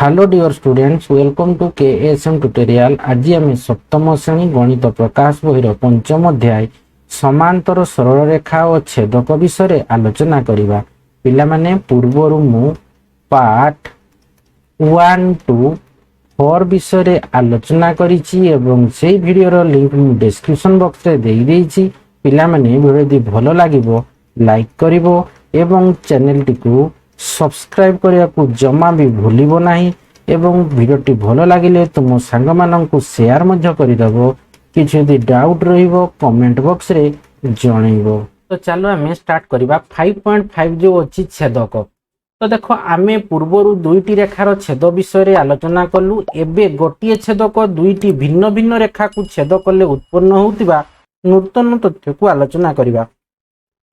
Hello dear students, welcome to KSM tutorial. आज आम सप्तम श्रेणी गणित प्रकाश बहिर पंचम अध्याय समांतर सरल रेखा और छेदक विषय आलोचना करवा। पिला माने पूर्वर मु पार्ट 1 to 4 विषय आलोचना करिछि एवं से वीडियो लिंक मु डिस्क्रिप्शन बॉक्स रे देई देइछि। पिला माने वीडियो भलो लागिवो लाइक करिवो एवं चैनल टिकु सब्सक्राइब करने को जमा भी भूलिबो नहीं एवं वीडियोटी भलो लागिले तुम सांग माननकु शेयर मध्य करिदबो। किछि यदि डाउट रहिबो कमेंट बॉक्स रे जणैबो। तो चलो आमे स्टार्ट करबा 5.5 जो अछि छेदक। तो देखो आमे पूर्वरु दुईटी रेखार छेद विषय रे आलोचना कलु। एबे गोटिए छेदक दुईटी भिन्न भिन्न रेखा को छेद कले उत्पन्न होउतिबा नूतन तथ्य को आलोचना करबा।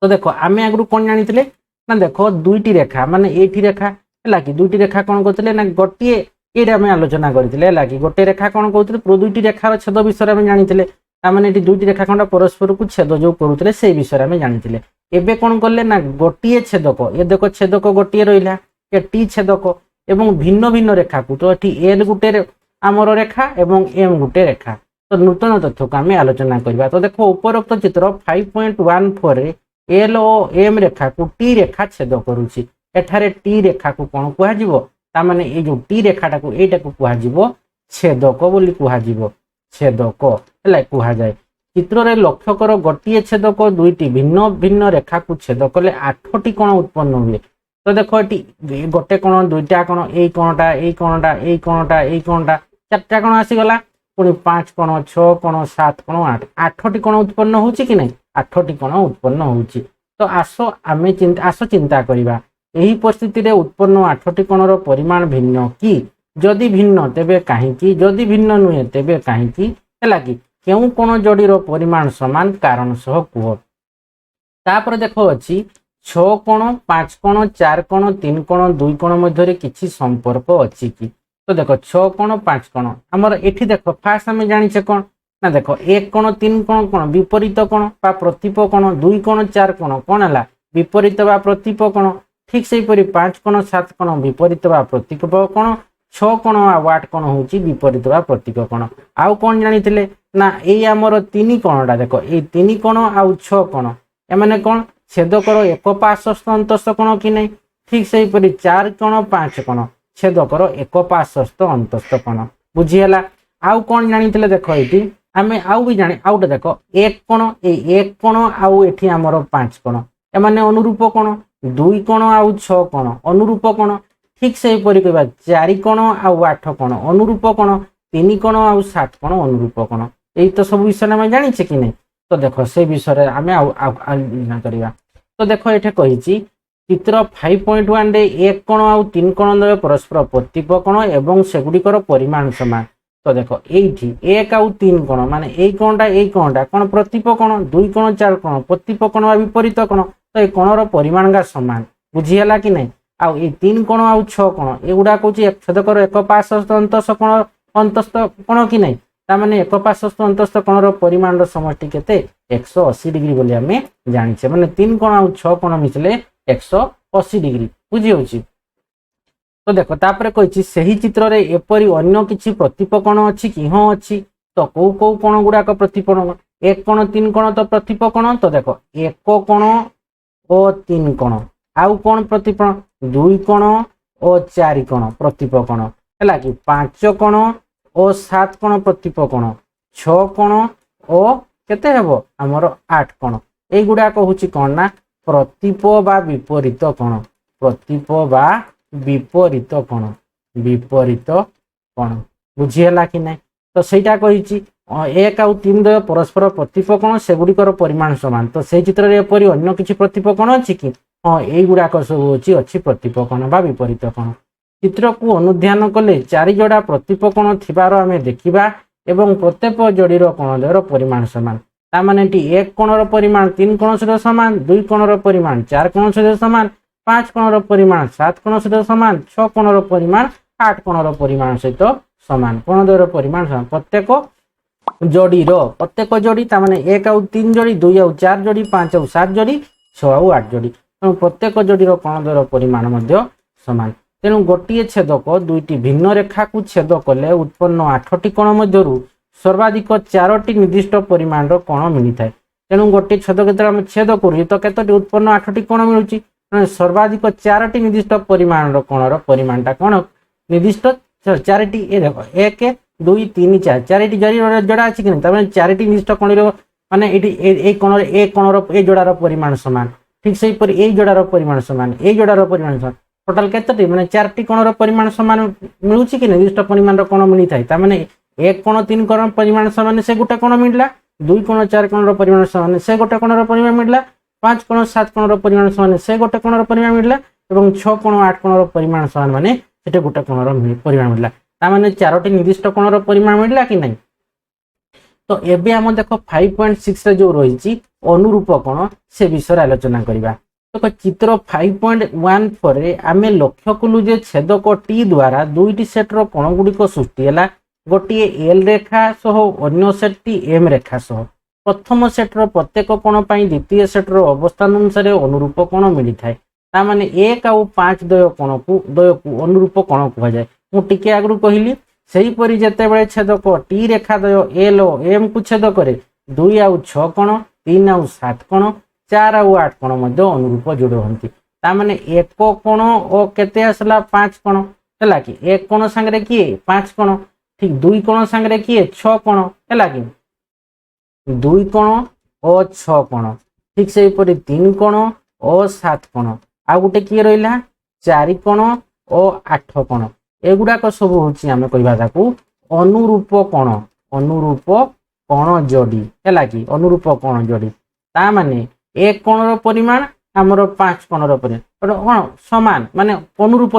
तो देखो आमे आगरु कोन जानिथिले ना देखो दुईटी रेखा माने एठी रेखा है कि दुईटी रेखा कौन कहते ना गोटे ये आलोचना करते कि गोटे रेखा कौन कहते प्रो दुईटी रेखार छेद विषय में जानी मैंने दुईटी रेखा खंड परस्पर को छेद जो करुले से विषय में जानी। एबे कौन कले ना गोटे छेदक ये देखो छेदक गोटे रहा ये टी छेदक एवं भिन्न भिन्न रेखा को तो ये एल गुटे आमर रेखा एवं एम गुटे रेखा। तो नूतन तथ्य को आम आलोचना करवा। तो देखो उपरोक्त चित्र 5.14 एल और एम रेखा को टी रेखा छेद करुछि। एठारे टी रेखा को कौन कुहाजिबो ता माने ए जो टी रेखाटा को एटा को कुहाजिबो छेदक बोली कुहाजिबो। छेदक हला कुहा जाय। चित्र रे लक्ष्य कर गोटिए छेदक दुईटी भिन्न भिन्न रेखा को छेद कले 8टी कोण उत्पन्न हुए। तो देखो एटी गोटे कोण दुईटा कोण एई कोणटा एई कोणटा एई कोणटा एई कोणटा चारटा कोण आसी गला पुनी 5 कोण 6 कोण 7 कोण 8टी कोण उत्पन्न होछि कि नै 8टी कोण उत्पन्न होछि। तो आसो आमे चिंता करिबा एही परिस्थिति रे उत्पन्न 8टी कोणर परिमाण भिन्न कि जदि भिन्न तेबे काहेकि जदि भिन्न नुहे तेबे काहेकि हैला कि केउ कोण जोड़ीर परिमाण समान कारण सह कुह। तापर देखो अछि 6 कोण 5 कोण 4 कोण 3 कोण 2 कोण मध्य किछि संपर्क अछि कि। तो देखो 6 कोण 5 कोण हमर एठी देखो फास्ट हमें जानिछे कोन ना देखो 1 कोण 3 कोण कोण विपरीत कोण बा प्रतिप कोण 2 कोण 4 कोण कोण हला विपरीत बा प्रतिप कोण। ठीक से परि 5 कोण 7 कोण विपरीत बा प्रतिप कोण 6 कोण आ 8 कोण होची विपरीत बा प्रतिप कोण। आउ कोन जानिथिले ना एई हमर 3 कोणटा देखो एई 3 कोण आ 6 कोण ए माने कोन छेदकर एकपार्श्वस्थ अंतस्थ कोण कि नै। ठीक से परि 4 कोण 5 कोण छेदकर एकपार्श्वस्थ अंतस्थ कोण बुझी हला। आउ कोन जानिथिले देखो एठी आमे आउ भी जाने आउटे देखो 1 कोण ए 1 कोण आउ एठी हमर 5 कोण ए माने अनुरूप कोण 2 कोण आउ 6 कोण अनुरूप कोण। ठीक से परि कहबा 4 कोण आउ 8 कोण अनुरूप कोण 3 कोण आउ 7 कोण अनुरूप कोण। एई तो सब विषय में जानि छे कि नै। तो देखो से विषय आमे आलोचना करबा। तो देखो एठे कहिछि चित्र 5.1 रे 1 कोण आउ 3 कोण द्वय परस्पर प्रतिप कोण एवं सेगुडिकर परिमाण समान। तो देखो एठी 1 आउ 3 कोण माने एई कोणटा कोण प्रतिप कोण 2 कोण 4 कोण प्रतिप कोण बा विपरीत कोण। तो ए कोणर परिमाण गा समान बुझी हला कि नै। आउ ए 3 कोण आउ 6 कोण एगुडा कहूची छेदकर एकपार्श्वस्थ अंतस्थ कोण कि नै ता माने एकपार्श्वस्थ अंतस्थ कोणर परिमाणर समष्टि केते 180 डिग्री बोली हमें जानिछे। माने 3 कोण आउ 6 कोण मिसले 180 डिग्री बुझी होची। तो देखो तापर कहिछि सही चित्र रे एपरि अन्य किछि प्रतिप कोण अछि कि हां अछि। तो को कोण गुडा को प्रतिप कोण 1 कोण 3 कोण तो प्रतिप कोण। तो देखो 1 कोण और 3 कोण आउ कोण प्रतिप 2 कोण और 4 कोण प्रतिप कोण हैला कि 5 कोण और 7 कोण प्रतिप कोण 6 कोण और केते हेबो हमर 8 कोण। एई गुडा को होछि कोण ना प्रतिप बा विपरीत कोण प्रतिप बा विपरीत कोण बुझी हला कि नै। तो सेटा कहिछि 1 आउ 3 द्वय परस्पर प्रतिप कोण सेगुडिकर परिमाण समान। तो से चित्र रे एपरि अन्य किछि प्रतिप कोण अछि कि हां एई गुडा को सब होछि अछि प्रतिप कोण बा विपरीत कोण। चित्र को अनुध्यान कले 4 जोड़ा प्रतिप कोण थिबार आमे देखिबा एवं प्रत्येक जोड़ीर कोण द्वयर परिमाण समान। ता माने 1 कोणर परिमाण 3 कोण सहित समान 2 कोणर परिमाण 4 कोण सहित समान 5 कोणर परिमाण 7 कोण सहित समान 6 कोणर परिमाण 8 कोणर परिमाण सहित समान कोण द्वयर परिमाण समान। प्रत्येक जोड़ी ता माने 1 आउ 3 जोड़ी 2 आउ 4 जोड़ी 5 आउ 7 जोड़ी 6 आउ 8 जोड़ी प्रत्येक जोड़ीर कोण द्वयर परिमाण मध्य समान। ତେଣୁ ଗୋଟିଏ ଛେଦକ ଦୁଇଟି ଭିନ୍ନ ରେଖାକୁ ଛେଦ କଲେ ଉତ୍ପନ୍ନ 8ଟି କୋଣ ମଧ୍ୟରୁ ସର୍ବାଧିକ 4ଟି ନିର୍ଦ୍ଦିଷ୍ଟ ପରିମାଣର କୋଣ ମିଳିଥାଏ। ତେଣୁ ଗୋଟିଏ ଛେଦକ ଯେତେବେଳେ ଆମେ ଛେଦ କରୁଛୁ ତ କେତୋଟି ଉତ୍ପନ୍ନ 8ଟି କୋଣ ମିଳୁଛି, ସର୍ବାଧିକ 4ଟି ନିର୍ଦ୍ଦିଷ୍ଟ ପରିମାଣର କୋଣର ପରିମାଣଟା କ'ଣ ନିର୍ଦ୍ଦିଷ୍ଟ 4ଟି। ଏ ଦେଖ 1 2 3 4 4ଟି ଯୋଡ଼ା ଅଛି କି ନାହିଁ, ତାମାନେ 4ଟି ନିର୍ଦ୍ଦିଷ୍ଟ କୋଣର ମାନେ ଏଠି এই কোণର ଏ କୋଣର ଏ ଯୋଡ଼ାର ପରିମାଣ ସମାନ, ଠିକ ସେହିପରି এই ଯୋଡ଼ାର ପରିମାଣ ସମାନ, এই ଯୋଡ଼ାର ପରିମାଣ ସମାନ, ଟୋଟାଲ କେତେଟି ମାନେ 4ଟି କୋଣର ପରିମାଣ ସମାନ ମିଳୁଛି କି ନିର୍ଦ୍ଦିଷ୍ଟ ପରିମାଣର କୋଣ ମିଳିଥାଏ। ତାମାନେ 1 କୋଣ 3 କୋଣ ପରିମାଣ ସମାନ ସେ ଗୋଟେ କୋଣ ମିଳିଲା, 2 କୋଣ 4 କୋଣର ପରିମାଣ ସମାନ ସେ ଗୋଟେ କୋଣର ପରିମାଣ ମିଳିଲା, 5 କୋଣ 7 କୋଣର ପରିମାଣ ସମାନ ସେ ଗୋଟେ କୋଣର ପରିମାଣ ମିଳିଲା, ଏବଂ 6 କୋଣ 8 କୋଣର ପରିମାଣ ସମାନ ମାନେ ସେଠି ଗୋଟେ କୋଣର ପରିମାଣ ମିଳିଲା। ତାମାନେ 4ଟି ନିର୍ଦ୍ଦିଷ୍ଟ କୋଣର ପରିମାଣ ମିଳିଲା କି ନାହିଁ। तो एबे हम देखो 5.6 रे जो रही अनुरूप कोण से विषय आलोचना करबा। तो चित्र 5.14 रे आमे लक्ष्य कलु जे छेदक टी द्वारा दुईटी सेट रो कोण गुडी को सृष्टि हैला, गोटिए एल रेखा सह अन्य सेट टी एम रेखा सह। प्रथम सेट रो प्रत्येक कोण पई द्वितीय सेट रो अवस्थान अनुसार अनुरूप कोण मिली थाए। ता माने 1 और 5 द्वय को अनुरूप कोण कहा जाए। मु टिके आगु कहली सेहीपरि जेतेबेले छेदक टी रेखाद्वय एल और एम को छेद करे 2 आउ 6 कोण 3 आउ 7 कोण 4 आउ 8 कोण मध्ये अनुरूप जोड़ हंती। ता माने एक कोण और केते आसला 5 कोण हैला कि, एक कोण संगे किए 5 कोण, ठीक 2 कोण संगे किए 6 कोण हैला कि, 2 कोण और 6 कोण, ठीक सेहीपरि 3 कोण और 7 कोण, आ गुटे किए रहिला 4 कोण और 8 कोण। एगुड़ाक सब हूँ आम कह अनुरूप कोण जोड़ी है कि, अनुरूप कोण जोड़ी ता माने एक कोणर परिमाण आमर 5 कोणर परिमाण कौन समान माने अनुरूप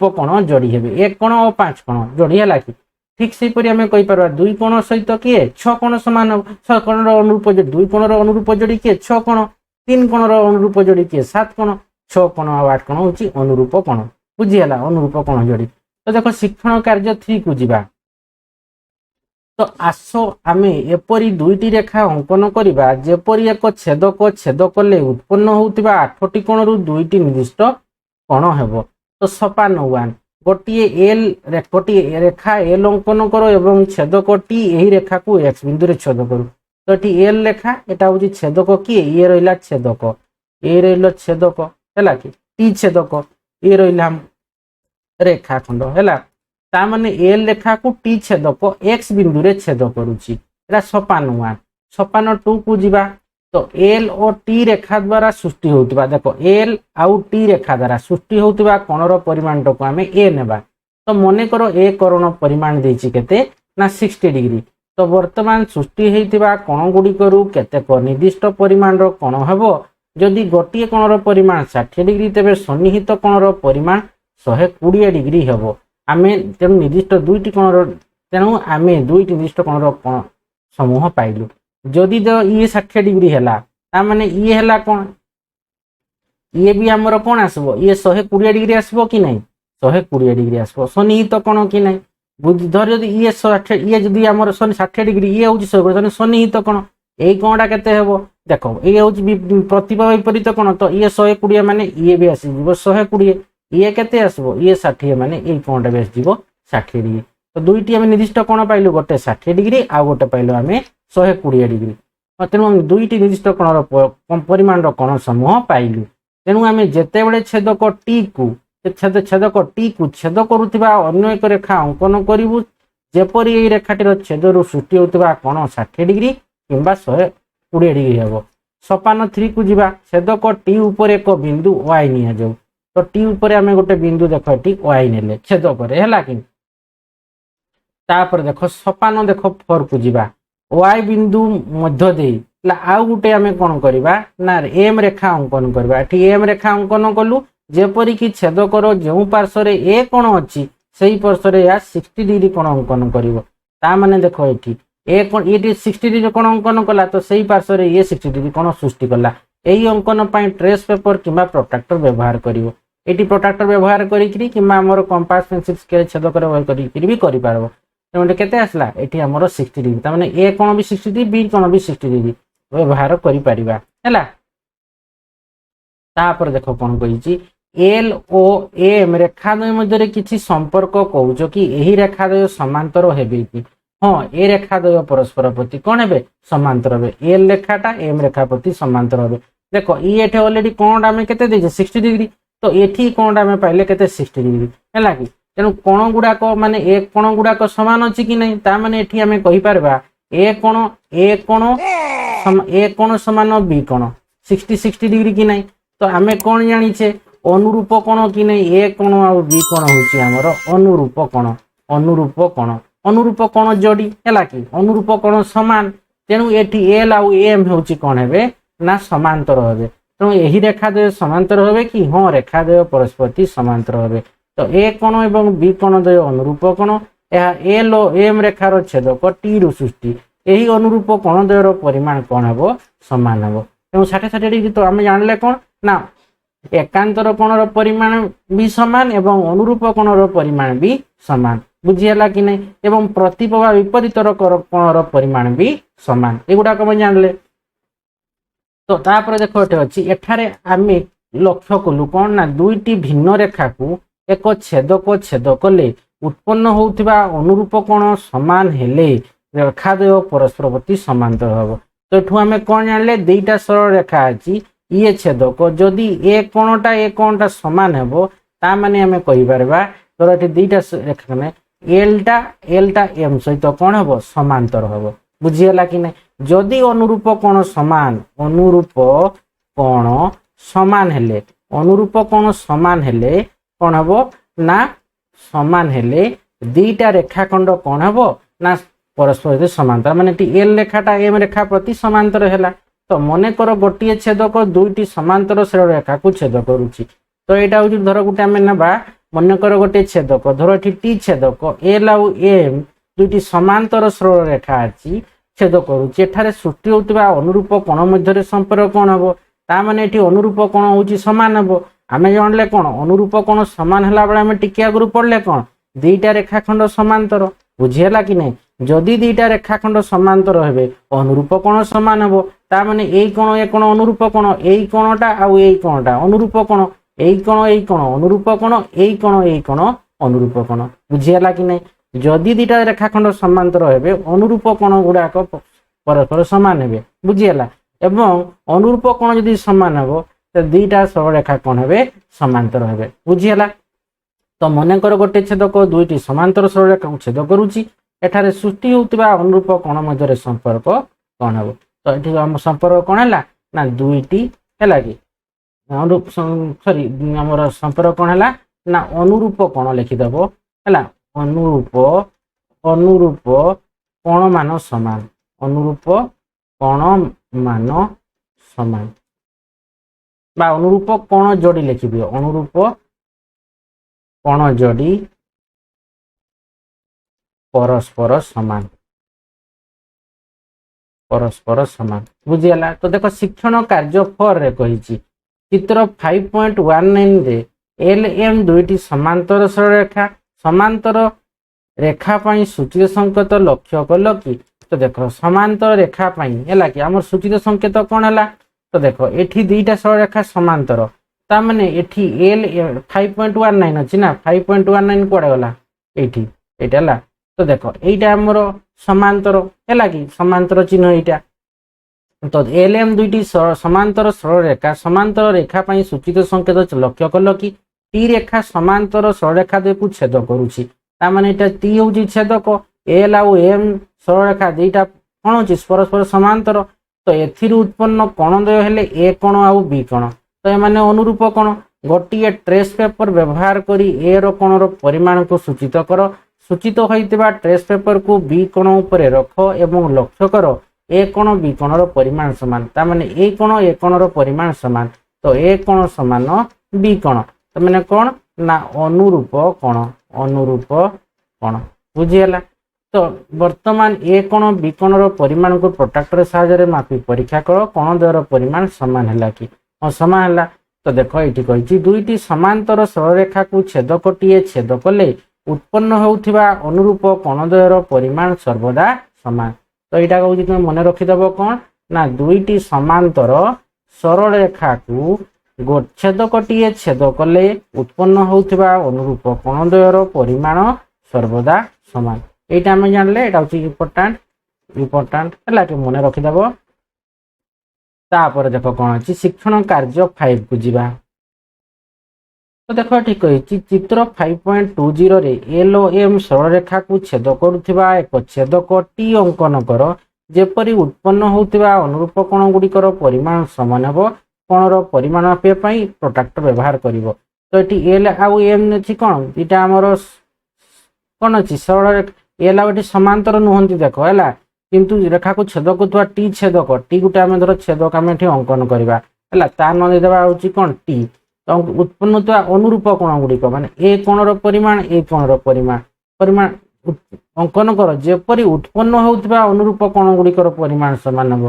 कोण जोड़ी हे 1 कोण और 5 कोण जोड़ी है कि, ठीक से आम कहीपर 2 कोण सहित किए 6 कोण समान 6 कोणर अनुरूप जोड़ी, 2 कोणर अनुरूप जोड़ी किए 6 कोण, 3 कोणर अनुरूप जोड़ी किए 7 कोण, 6 कोण और 8 कोण हूँ अनुरूप कोण। बुझीगला अनुरूप कोण जोड़ी। तो देखो शिक्षण कार्य 3 को जीवा। तो आसो आमे एपरी दुईटी रेखा अंकन करिबा जेपरी एक छेदक छेद कले उत्पन्न होउतिबा 8टी कोणरू दुईटी निर्दिष्ट कोण हेबो। तो सोपान 1 गोटिए एल गोटिए रेखा एल अंकन करो एवं छेदक टी एही रेखा को एक्स बिंदु रे छेद करू। तो एटी एल रेखा एटा होची छेदक किए ये रहिला छेदक, ए रहिला छेदक हैला कि, टी छेदक ये रहिला रेखा खंड हैला। ता माने एल रेखा को टी छेदक एक्स बिंदु रे छेद करूची, एटा सोपान 1। सोपान 2 को जीवा। तो एल और टी रेखा द्वारा सृष्टि होउतबा देखो एल आउ टी रेखा द्वारा सृष्टि होउतबा कोणर परिमाण को आमे ए नेबा। तो मने करो ए कोण परिमाण देछि केते ना 60 डिग्री। तो वर्तमान सृष्टि हेतिबा कोण गुडी करू केतेक निर्दिष्ट परिमाण रो कोण हेबो। जदि गोटिए कोणर परिमाण 60 डिग्री तेबे सन्निहित कोणर परिमाण 120 डिग्री हेबो। आमे तेणु निर्दिष्ट दुईटी कोणर तेणु आमे दुईटी निर्दिष्ट कोणर कोण समूह पाइलु। जदि तो ये 60 डिग्री हैला ता माने ये हैला कोण, ये भी हमर कोण आसबो ये 120 डिग्री आसबो कि नहीं, 120 डिग्री आसबो। सन्निहित कोण कि नहीं बुद्धि धर जदि ये 60 ये जदि हमर 60 डिग्री ये होची 120 सन्निहित कोण एई कोणटा केते हेबो देखो ये होची प्रतिभा विपरीत कोण। तो ये 120 माने ये भी आसी जीवो 120, ये केते आसबो ये 60 माने एई कोणटा बेस जीवो 60 डिग्री। तो दुईटी आमे निर्दिष्ट कोण पाइलु गोटे 60 डिग्री आ गोटे पाइलु आमे 120 डिग्री। तेणु आम दुईटी निर्दिष्ट कोणर परिमाण कोण समूह पाइलु। तेणु आमे जेतेबेले छेदक टी को छेद करुथिबा अन्य एक रेखा अंकन करिवु जेपरि एई रेखाटीर छेदरु सृष्टि होउथिबा कोण 60 डिग्री किंबा 120 डिग्री हेबो। सोपान 3 को जीवा। छेदक टी ऊपर एक बिंदु y निया जाऊ। तो टी ऊपर आमे गोटे बिंदु देखो टी y नेले छेद करे हैला कि। तापर देखो सोपान देखो 4 को जीवा। y बिंदु मध्य देई आउ गुटे आमे कोन करबा ना एम रेखा अंकन करबा। एठी एम रेखा अंकन कलु जेपरि कि छेदकर जेउ पार्श्व रे ए कोण अछि सेही पार्श्व रे या 60 डिग्री कोण अंकन करिवो। ता माने देखो एठी ए कोण एठी 60 डिग्री कोण अंकन कला तो सेही पार्श्व रे ये 60 डिग्री कोण सृष्टि कला। एही अंकन पई ट्रेस पेपर किबा प्रोट्रैक्टर व्यवहार करिवो। एठी प्रोट्रैक्टर व्यवहार करिकरी किबा हमर कंपास पेंसिल स्केल छेदकर व्यवहार करिकरी भी करि पारबो। तेमते केते आसला एठी हमर 60 डिग्री ता माने ए कोण भी 60 डिग्री बी कोण भी 60 डिग्री व्यवहार करि परिबा हैला। तापर देखो कोन कहिची एल ओ एम रेखाद्वय मध्य किसी संपर्क कौच कि यही रेखाद्वय समांतर हेबे कि हाँ ए रेखाद्वय परस्पर प्रति कौन है समांतर हे एल रेखाटा एम रेखा प्रति समांतर हे देख ये अलरेडी कौन आम के 60 डिग्री तो ये कौन आम पाइले के 60 डिग्री है कि तेणु कोण गुड़ाक माने ए कोण गुड़ाक सामान अच्छी कि नहीं ता माने एठी आमे कहि पारबा ए कोण समान बी कोण 60 डिग्री कि नहीं तो आमे कौन जानिछे अनुरूप कोण कि नहीं ए कोण आ बी कोण होची हमर अनुरूप कोण जोड़ी है कि अनुरूप कोण समान तेणु एठी एल आउ एम होची कोण हेबे ना समांतर हेबे तेणु एही रेखाद्वय समांतर हेबे कि हाँ रेखाद्वय परस्पर समांतर हेबे तो ए कोण एवं बी कोण द्वय अनुरूप कोण यह एल ओ एम रेखार छेदक टी रु सृष्टि यही अनुरूप कोण द्वयर परिमाण कौन हेबो समान हेबो तेणु 60 डिग्री तो आम जानले कौन ना एकांतर कोणर परिमाण भी समान एवं अनुरूप कोणर परिमाण भी समान बुझीगला कि नहीं एवं प्रतिपवा विपरीतर कोणर परिमाण भी समान एगुड़ाक आम जानले तो तापर देख अच्छी एठारे आम लक्ष्य कलु कौन ना दुईटी भिन्न रेखा को एक छेदक छेद कले उत्पन्न होउथिबा अनुरूप कोण समान हेले रेखाद्वय परस्पर प्रति समांतर हम तो एठू आम कौन जानले दुईटा सरल रेखा अच्छी ये छेदक जदि ए कोणटा समान हेबो ता माने आमे कहि परबा तोर एठी दुईटा रेखा ने एलटा एम सहित कौन हेबो समांतर हेबो बुझीगला कि नहीं जदि अनुरूप कोण समान हेले कौन हेबो ना समान हेले दुईटा रेखाखंड कौन हेबो ना परस्पर समांतर माने एल रेखाटा एम रेखा प्रति समांतर हैला तो मने कर गोटे छेदक दुईटी समांतर सरल रेखा को छेद करुच्ची तो यहाँ हूँ धर गोटे आम ना मन कर गोटे छेदक धर ये टी छेदक एल आउ एम दुईटी समांतर सरल रेखा अच्छी छेद करुच्ची एठारे सृष्टि होता अनुरूप कोण मध्य संपर्क कौन हम ताने ये अनुरूप कोण हूँ सामान हम आम जानले कौन अनुरूप कोण सामान है बेले आम टिके आगु पढ़ले कौन दुईटा रेखाखंड समांतर बुझीगला कि नहीं जदि दुईटा रेखाखंड समांतर हेबे अनुरूप कोण समान हम ताने यही कोण ए कोण अनुरूप कोण यही कोणटा आउ यही कोणटा अनुरूप कोण यही कोण अनुरूप कोण यही कोण अनुरूप कोण बुझीगला कि नहीं जदि दुईटा रेखाखंड समांतर हेबे अनुरूप कोण गुड़ाक परस्पर समान हेबे बुझीगला एवं अनुरूप कोण जदि समान हेबो तो दुईटा सरल रेखा कौन हेबे समांतर हेबे बुझीगला तो मन कर गोटे छेदक दुईटी समांतर सरल रेखा को छेद करुच्ची एठारे सृष्टि होता अनुरूप कोण मध्य संपर्क कौन हम तो ये आम संपर्क कौन है ना दुईटी है कि अनुरूप सॉरी आमर संपर्क कौन है ना अनुरूप कोण लिखिदेव है अनुरूप कोण मान समान अनुरूप कोण मान समान बा अनुरूप कोण जोड़ी लिखिदियो अनुरूप कोण जोड़ी परस्पर समान बुझीगला तो देख शिक्षण कार्य 4 रे कही चित्र 5.19 रे एल एम दुईटी समांतर सरल रेखा समांतर रेखा पाई सूचित संकेत लक्ष्य कल कि तो देख समांतर रेखा पाई है कि आम सूचित संकेत कौन है तो देख एठी दुईटा सरल रेखा समांतर ताने एठी एल 5.19 अच्छी ना 5.19 कौड़े गला ये तो देख यहीटा आमर समांतर है कि समांतर चिन्ह यहाँ तो एल एम दुईटी समांतर सरल रेखा समांतर रेखा पाई सूचित संकेत लक्ष्य कल कि टी रेखा समांतर सरल रेखा को छेद करुच्ची ताने टी हूँ छेदक एल आउ एम सरल रेखा दुईटा कौन हो परस्पर समांतर तो एथिर उत्पन्न कोण द्वय हेले ए कोण आउ बी कोण तो एमाने अनुरूप कोण गोटे ट्रेस पेपर व्यवहार करी ए रो कोणर परिमाण को सूचित कर सूचित होइतिबा ट्रेस पेपर को बी कोण उपरे रख एवं लक्ष्य कर ए कोण बी कोणर परिमाण समान तामाने ए कोणर परिमाण समान तो ए कोण समान बी कोण तो माने कोण ना अनुरूप कोण बुझीगला तो वर्तमान ए कोण बी कोणर परिमाण को प्रोट्राक्टर सहायता मापी परीक्षा कर कोण द्वयर परिमाण समान है कि हाँ समान है तो देख ये कही दुईटी समांतर सरल रेखा को छेदकटीए छेद कले उत्पन्न होउथिबा अनुरूप कोण द्वयर परिमाण सर्वदा समान तो यहाँ कहूँ तुम मन रखिदेव कौन ना दुईटी समांतर सरल रेखा को ଛେଦକଟିଏ ଛେଦ କଲେ ଉତ୍ପନ୍ନ ହେଉଥିବା ଅନୁରୂପ କୋଣଦ୍ୱୟର ପରିମାଣ ସର୍ବଦା ସମାନ। এইটা আমি জানলে এটা হচ্ছে ইম্পর্টান্ট ହେଲା କି ମନେ ରଖିଦେବ। ତାପରେ ଦେଖ କ'ଣ ଅଛି ଶିକ୍ଷଣ କାର୍ଯ୍ୟ 5 କୁ ଯିବା। ତ ଦେଖ ଏଠି କହିଛି ଚିତ୍ର 5.20 ରେ ଏଲ୍ ଓ ଏମ୍ ସରଳରେଖାକୁ ଛେଦ କରୁଥିବା ଏକ ଛେଦକ ଟି ଅଙ୍କନ କର ଯେପରି ଉତ୍ପନ୍ନ ହେଉଥିବା ଅନୁରୂପ କୋଣ ଗୁଡ଼ିକର ପରିମାଣ ସମାନ ହେବ। କୋଣର ପରିମାଣ ମାପିବା ପାଇଁ ପ୍ରୋଟ୍ରାକ୍ଟର ବ୍ୟବହାର କରିବ। ତ ଏଠି ଏଲ୍ ଆଉ ଏମ୍ ଅଛି କ'ଣ ଏଇଟା ଆମର କ'ଣ ଅଛି ସରଳରେଖା ଏଲ୍ ଆଉ ଏଠି ସମାନ୍ତର ନୁହନ୍ତି ଦେଖ ହେଲା, କିନ୍ତୁ ରେଖାକୁ ଛେଦ କରୁଥିବା ଟି ଛେଦକ ଟି ଗୋଟେ ଆମେ ଧର ଛେଦକ ଆମେ ଏଠି ଅଙ୍କନ କରିବା ହେଲା, ତା ନ ଦେଇଦେବା ହେଉଛି କ'ଣ ଟି। ତ ଉତ୍ପନ୍ନ ହେଉଥିବା ଅନୁରୂପ କୋଣ ଗୁଡ଼ିକ ମାନେ ଏ କୋଣର ପରିମାଣ ଏ କୋଣର ପରିମାଣ ଅଙ୍କନ କର ଯେପରି ଉତ୍ପନ୍ନ ହେଉଥିବା ଅନୁରୂପ କୋଣ ଗୁଡ଼ିକର ପରିମାଣ ସମାନ ହେବ।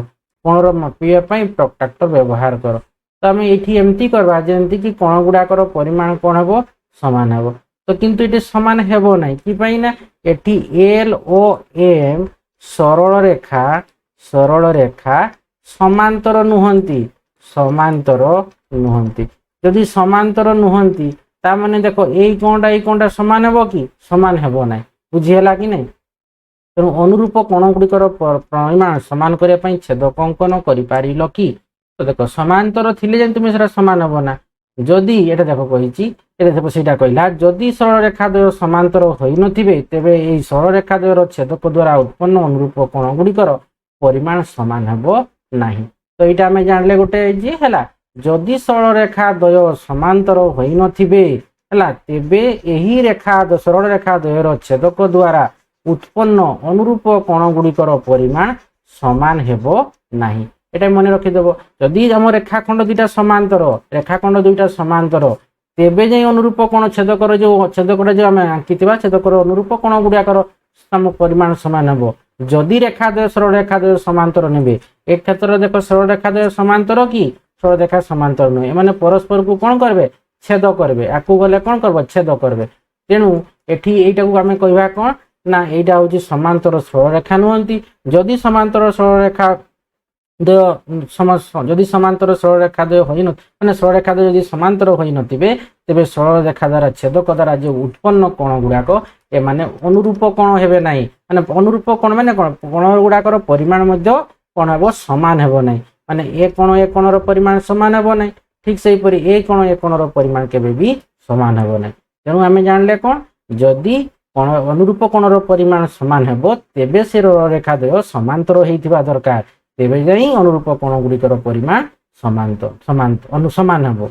କୋଣର ମାପିବା ପାଇଁ ପ୍ରୋଟ୍ରାକ୍ଟର ବ୍ୟବହାର କର। ତ ଆମେ ଏଠି ଏମିତି କରିବା ଯେମିତିକି କୋଣ ଗୁଡ଼ାକର ପରିମାଣ କ'ଣ ହେବ ସମାନ ହେବ। ତ କିନ୍ତୁ ଏଠି ସମାନ ହେବ ନାହିଁ କି ପାଇଁ ନା ଏଠି ଏଲ୍ ଓ ଏମ୍ ସରଳ ରେଖା ସମାନ୍ତର ନୁହନ୍ତି। ଯଦି ସମାନ୍ତର ନୁହନ୍ତି ତା ମାନେ ଦେଖ ଏଇ କୋଣଟା ସମାନ ହେବ କି ସମାନ ହେବ ନାହିଁ, ବୁଝିହେଲା କି ନାହିଁ। ତେଣୁ ଅନୁରୂପ କୋଣ ଗୁଡ଼ିକର ପରିମାଣ ସମାନ କରିବା ପାଇଁ ଛେଦକ ଅଙ୍କନ କରିପାରିଲ କି? ତ ଦେଖ ସମାନ୍ତର ଥିଲେ ଯେମିତି ତୁମେ ସେଟା ସମାନ ହେବ ନା। ଯଦି ଏଟା ଦେଖ କହିଛି ସେଇଟା କହିଲା ଯଦି ସରଳରେଖା ଦ୍ୱୟ ସମାନ୍ତର ହୋଇନଥିବେ ତେବେ ଏହି ସରଳରେଖା ଦ୍ୱୟର ଛେଦକ ଦ୍ୱାରା ଉତ୍ପନ୍ନ ଅନୁରୂପ କୋଣ ଗୁଡ଼ିକର ପରିମାଣ ସମାନ ହେବ ନାହିଁ। ତ ଏଇଟା ଆମେ ଜାଣିଲେ ଗୋଟେ ଯେ ହେଲା ଯଦି ସରଳରେଖା ଦ୍ୱୟ ସମାନ୍ତର ହୋଇନଥିବେ ହେଲା ତେବେ ଏହି ସରଳରେଖା ଦ୍ୱୟର ଛେଦକ ଦ୍ୱାରା ଉତ୍ପନ୍ନ ଅନୁରୂପ କୋଣ ଗୁଡ଼ିକର ପରିମାଣ ସମାନ ହେବ ନାହିଁ। এটা মনে রখিদেব। যদি ଆମ ରେଖାଖଣ୍ଡ ଦୁଇଟା ସମାନ୍ତର ତେବେ ଯାଇ ଅନୁରୂପ କୋଣ ଛେଦକଟା ଯୋଉ ଆମେ ଆଙ୍କିଥିବା ଛେଦକର ଅନୁରୂପ କୋଣ ଗୁଡାକର ପରିମାଣ ସମାନ ହେବ। ଯଦି ସରଳରେଖା ଦ୍ୱୟ ସମାନ୍ତର ନେବେ ଏ କ୍ଷେତ୍ରରେ ଦେଖ ସରଳରେଖା ଦ୍ୱୟ ସମାନ୍ତର କି ସରଳରେଖା ସମାନ୍ତର ନୁହେଁ, ଏମାନେ ପରସ୍ପରକୁ କ'ଣ କରିବେ ଛେଦ କରିବେ, ଆକୁ ଗଲେ କ'ଣ କରିବ ଛେଦ କରିବେ। ତେଣୁ ଏଠି ଏଇଟାକୁ ଆମେ କହିବା କ'ଣ ନା ଏଇଟା ହେଉଛି ସମାନ୍ତର ସରଳରେଖା ନୁହନ୍ତି। ଯଦି ସମାନ୍ତର ସରଳରେଖା ଯଦି ସମାନ୍ତର ସରଳରେଖା ଦ୍ୱୟ ମାନେ ସରଳରେଖା ଦ୍ୱୟ ଯଦି ସମାନ୍ତର ହୋଇନଥିବେ ତେବେ ସରଳରେଖା ଦ୍ୱାରା ଛେଦକ ଦ୍ୱାରା ଯେଉଁ ଉତ୍ପନ୍ନ କୋଣ ଗୁଡାକ ଏମାନେ ଅନୁରୂପ କୋଣ ହେବେ ନାହିଁ। ମାନେ ଅନୁରୂପ କୋଣ ମାନେ କ'ଣ କୋଣ ଗୁଡାକର ପରିମାଣ ମଧ୍ୟ କ'ଣ ହେବ ସମାନ ହେବ ନାହିଁ। ମାନେ ଏ କୋଣର ପରିମାଣ ସମାନ ହେବ ନାହିଁ, ଠିକ ସେହିପରି ଏ କୋଣର ପରିମାଣ କେବେ ବି ସମାନ ହେବ ନାହିଁ। ତେଣୁ ଆମେ ଜାଣିଲେ କ'ଣ ଯଦି ଅନୁରୂପ କୋଣର ପରିମାଣ ସମାନ ହେବ ତେବେ ସେ ରେଖା ଦ୍ୱୟ ସମାନ୍ତର ହେଇଥିବା ଦରକାର, ତେବେ ଯାଇ ଅନୁରୂପ କୋଣ ଗୁଡ଼ିକର ପରିମାଣ ସମାନ ହେବ।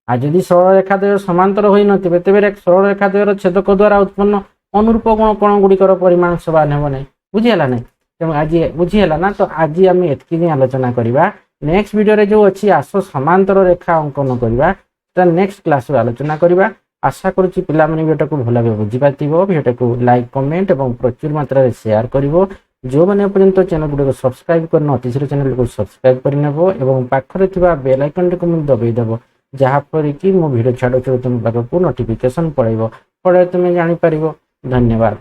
ଆଉ ଯଦି ସରଳରେଖା ଦ୍ୱୟ ସମାନ୍ତର ହୋଇନଥିବେ ତେବେ ସରଳରେଖା ଦ୍ୱୟର ଛେଦକ ଦ୍ୱାରା ଉତ୍ପନ୍ନ ଅନୁରୂପ କୋଣ ଗୁଡ଼ିକର ପରିମାଣ ସମାନ ହେବ ନାହିଁ। ବୁଝିହେଲା ନାହିଁ? ତେଣୁ ଆଜି ବୁଝିହେଲା ନା? ତ ଆଜି ଆମେ ଏତିକି ହିଁ ଆଲୋଚନା କରିବା। ନେକ୍ସଟ ଭିଡ଼ିଓରେ ଯେଉଁ ଅଛି ଆସ ସମାନ୍ତର ରେଖା ଅଙ୍କନ କରିବା ତା ନେକ୍ସଟ କ୍ଲାସରେ ଆଲୋଚନା କରିବା। ଆଶା କରୁଛି ପିଲାମାନେ ଭିଡ଼ିଓଟାକୁ ଭଲ ଭାବେ ବୁଝିପାରିଥିବ। ଭିଡ଼ିଓଟାକୁ ଲାଇକ୍ କମେଣ୍ଟ ଏବଂ ପ୍ରଚୁର ମାତ୍ରାରେ ସେୟାର କରିବ। ଯେଉଁମାନେ ଏପର୍ଯ୍ୟନ୍ତ ଚ୍ୟାନେଲ ଗୁଡ଼ିକୁ ସବସ୍କ୍ରାଇବ କରିନ ଅତିଶୀଘ୍ର ଚ୍ୟାନେଲକୁ ସବସ୍କ୍ରାଇବ କରିନେବ ଏବଂ ପାଖରେ ଥିବା ବେଲ୍ ଆଇକନଟିକୁ ଦବାଇ ଦେବ, ଯାହାଫଳରେ କି ମୁଁ ଭିଡ଼ିଓ ଛାଡ଼ୁଥିବ ତୁମ ପାଖକୁ ନୋଟିଫିକେସନ ପଳାଇବ, ଫଳରେ ତୁମେ ଜାଣିପାରିବ। ଧନ୍ୟବାଦ।